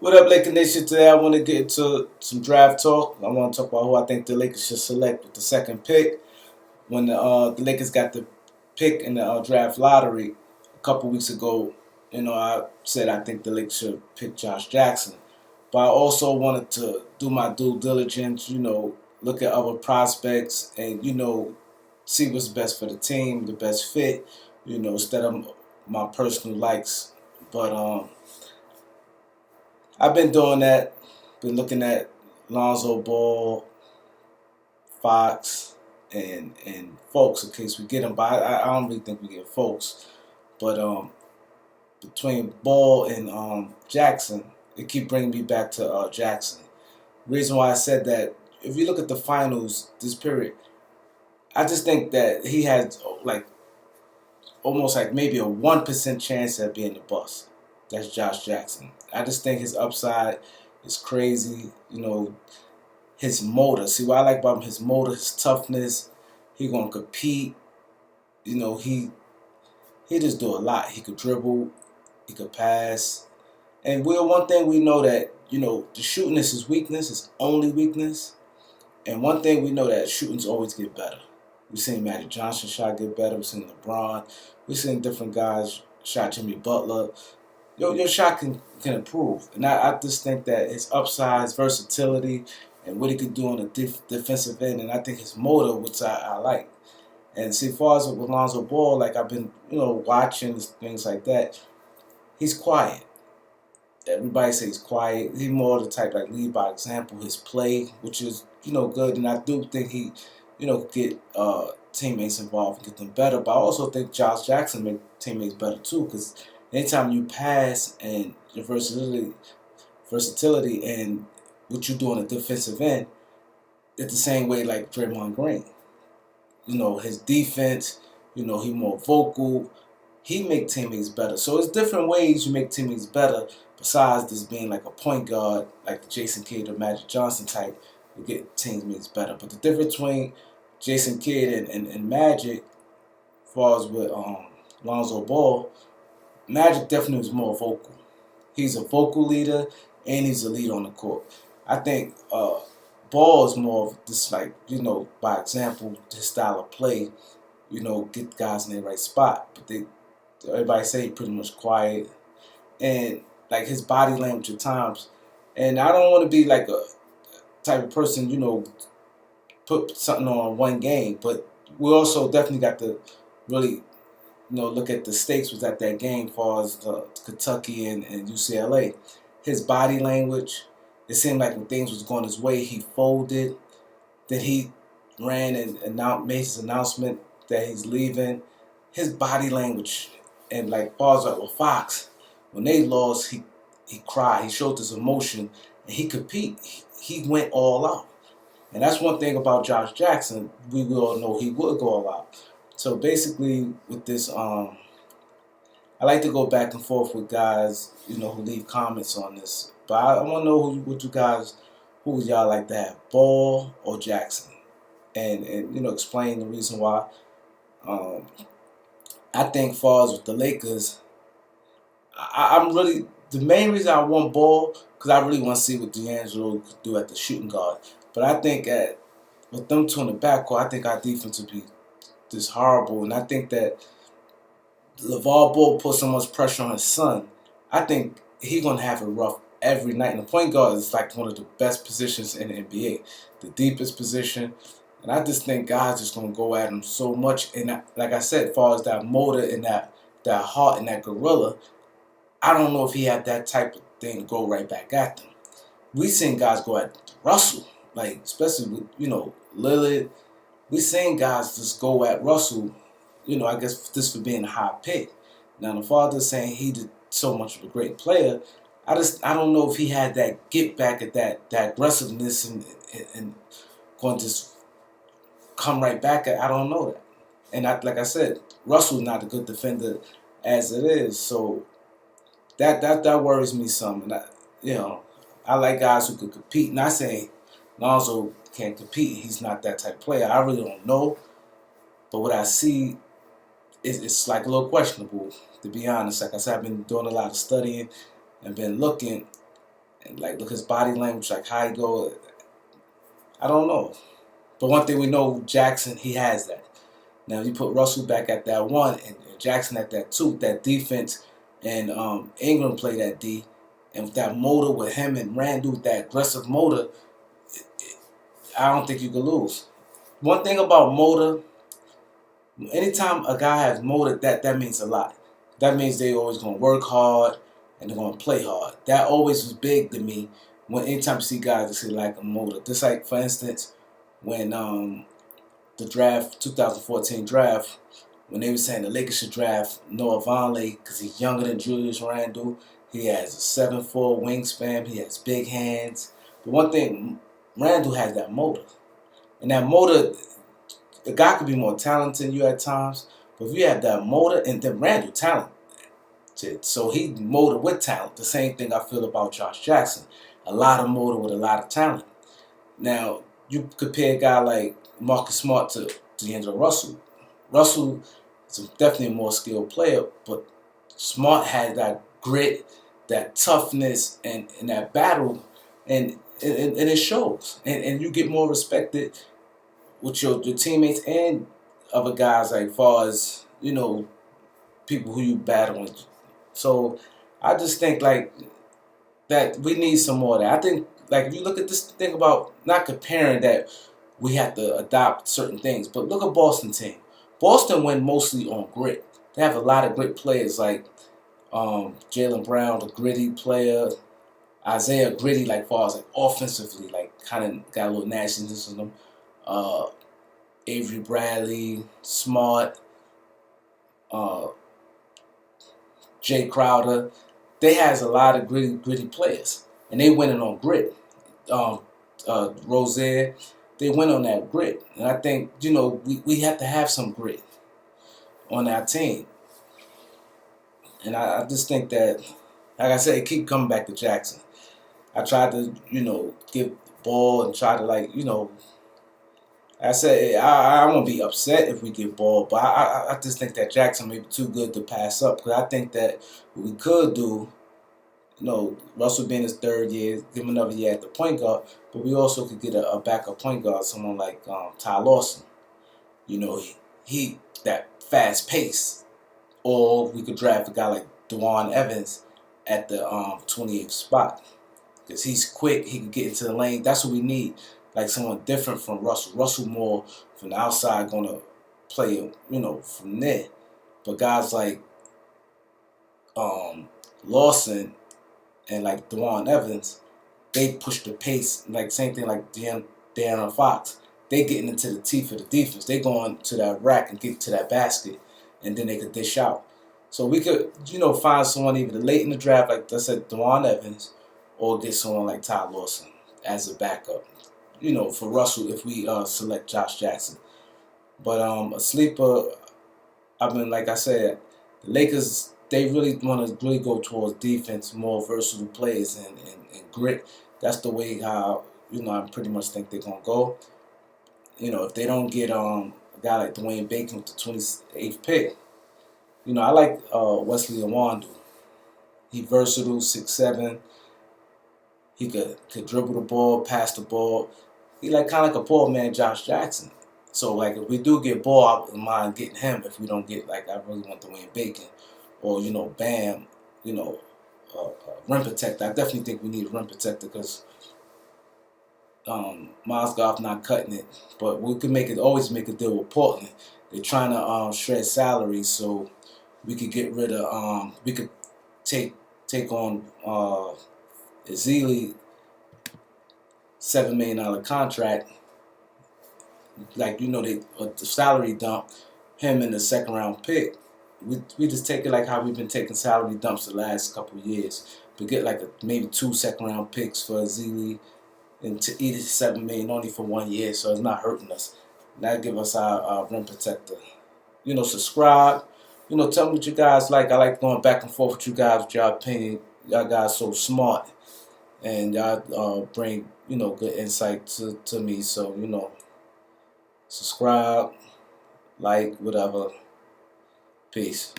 What up, Laker Nation? Today I want to get into some draft talk. I want to talk about who I think the Lakers should select with the second pick. When the Lakers got the pick in the draft lottery a couple weeks ago, I said I think the Lakers should pick Josh Jackson. But I also wanted to do my due diligence, look at other prospects and, see what's best for the team, the best fit, instead of my personal likes. But I've been doing that. Been looking at Lonzo Ball, Fox, and Folks in case we get them. But I don't really think we get Folks. But between Ball and Jackson, it keep bringing me back to Jackson. Reason why I said that, if you look at the finals this period, I just think that he has like almost like maybe a 1% chance at being the bust. That's Josh Jackson. I just think his upside is crazy. His motor. See what I like about him? His motor, his toughness. He gonna compete. He just do a lot. He could dribble. He could pass. And one thing we know that the shooting is his weakness, his only weakness. And one thing we know that shootings always get better. We've seen Magic Johnson shot get better. We've seen LeBron. We've seen different guys shot Jimmy Butler. Your shot can improve. And I just think that his upside, his versatility, and what he could do on the defensive end, and I think his motor, which I like. And see, as far as with Lonzo Ball, like I've been, watching things like that, he's quiet. Everybody says he's quiet. He's more the type like lead by example. His play, which is good, and I do think he, get teammates involved and get them better. But I also think Josh Jackson make teammates better too, because anytime you pass and your versatility and what you do on the defensive end, it's the same way like Draymond Green. His defense, he more vocal. He make teammates better. So it's different ways you make teammates better besides just being like a point guard, like the Jason Kidd or Magic Johnson type, to get teammates better. But the difference between Jason Kidd and Magic, as far as with Lonzo Ball, Magic definitely was more vocal. He's a vocal leader and he's a leader on the court. I think Ball is more of just like, by example, his style of play, get guys in the right spot. But everybody say he's pretty much quiet. And like his body language at times. And I don't want to be like a type of person, put something on one game. But we also definitely got to really, look at the stakes was at that game as far as Kentucky and UCLA. His body language, it seemed like when things was going his way, he folded. That he ran and made his announcement that he's leaving. His body language and like balls like with Fox, when they lost, he cried. He showed this emotion and he compete. He went all out. And that's one thing about Josh Jackson. We all know he would go all out. So basically, with this, I like to go back and forth with guys, who leave comments on this. But I want to know who would y'all like to have, Ball or Jackson, and explain the reason why. Um, I think, far as with the Lakers, I'm really the main reason I want Ball because I really want to see what D'Angelo could do at the shooting guard. But I think with them two in the backcourt, I think our defense would be just horrible, and I think that LeVar Ball put so much pressure on his son. I think he's gonna have it rough every night. And the point guard is like one of the best positions in the NBA, the deepest position. And I just think guys just gonna go at him so much. And like I said, as far as that motor and that heart and that gorilla, I don't know if he had that type of thing to go right back at them. We seen guys go at Russell, like especially with Lillard. We seen guys just go at Russell. I guess this for being a high pick. Now the father saying he did so much of a great player. I don't know if he had that get back at that aggressiveness and going to just come right back at. I don't know that. And like I said, Russell's not a good defender as it is. So that worries me some. And I like guys who could compete. Not saying Lonzo can't compete. He's not that type of player. I really don't know. But what I see it's like a little questionable, to be honest. Like I said, I've been doing a lot of studying and been looking. And like look at his body language, like how he go. I don't know. But one thing we know, Jackson, he has that. Now you put Russell back at that one and Jackson at that two, that defense, and Ingram play that D, and with that motor with him and Randall, that aggressive motor, I don't think you could lose. One thing about motor, anytime a guy has motor, that means a lot. That means they always gonna work hard and they're gonna play hard. That always was big to me. When anytime you see guys that say like a motor, just like for instance, when the draft, 2014 draft, when they were saying the Lakers should draft Noah Vonleh because he's younger than Julius Randle. He has a 7'4" wingspan. He has big hands. But one thing, Randle has that motor. And that motor, the guy could be more talented than you at times. But if you have that motor, and then Randle talented. So he motor with talent. The same thing I feel about Josh Jackson. A lot of motor with a lot of talent. Now, you compare a guy like Marcus Smart to D'Angelo Russell. Russell is definitely a more skilled player, but Smart had that grit, that toughness, and that battle, and it shows. And you get more respected with your teammates and other guys, like far as, people who you battle with. So I just think like that we need some more of that. I think like if you look at this thing about not comparing that we have to adopt certain things, but look at Boston team. Boston win mostly on grit. They have a lot of great players like Jaylen Brown, the gritty player. Isaiah gritty, like far as like offensively, like kind of got a little nastiness in them. Uh, Avery Bradley, Smart, uh, Jay Crowder. They has a lot of gritty players, and they winning on grit. Rozier, they win on that grit, and I think we have to have some grit on our team, and I just think that, like I said, it keep coming back to Jackson. I tried to give the ball and try to I said I won't be upset if we get ball, but I just think that Jackson may be too good to pass up because I think that what we could do. Russell being his third year, give him another year at the point guard, but we also could get a backup point guard, someone like Ty Lawson. He that fast pace, or we could draft a guy like Dewan Evans at the 28th spot because he's quick. He can get into the lane. That's what we need, like someone different from Russell. Russell more from the outside, gonna play from there, but guys like Lawson and like Dewan Evans, they push the pace. Like same thing like De'Aaron Fox. They getting into the teeth of the defense. They going to that rack and get to that basket, and then they could dish out. So we could, find someone either late in the draft, like I said, Dewan Evans, or get someone like Ty Lawson as a backup. For Russell if we select Josh Jackson. But a sleeper, like I said, the Lakers, they really want to really go towards defense, more versatile players and grit. That's the way how, I pretty much think they're going to go. If they don't get a guy like Dwayne Bacon with the 28th pick, I like Wesley Iwundu. He versatile, 6'7". He could dribble the ball, pass the ball. He kind of like a poor man Josh Jackson. So like if we do get ball, I wouldn't mind getting him if we don't get I really want Dwayne Bacon or Bam, rim protector. I definitely think we need a rim protector because Mozgov not cutting it, but we could always make a deal with Portland. They're trying to shred salary so we could get rid of we could take on Ezeli $7 million contract. Like they the salary dump him in the second round pick. We just take it like how we've been taking salary dumps the last couple of years. We get maybe 2 second round picks for Ezeli and to eat it $7 million only for 1 year, so it's not hurting us. That give us our rim protector. Subscribe. Tell me what you guys like. I like going back and forth with you guys with your opinion. Y'all guys so smart, and y'all bring good insight to me. So subscribe, like, whatever. Peace.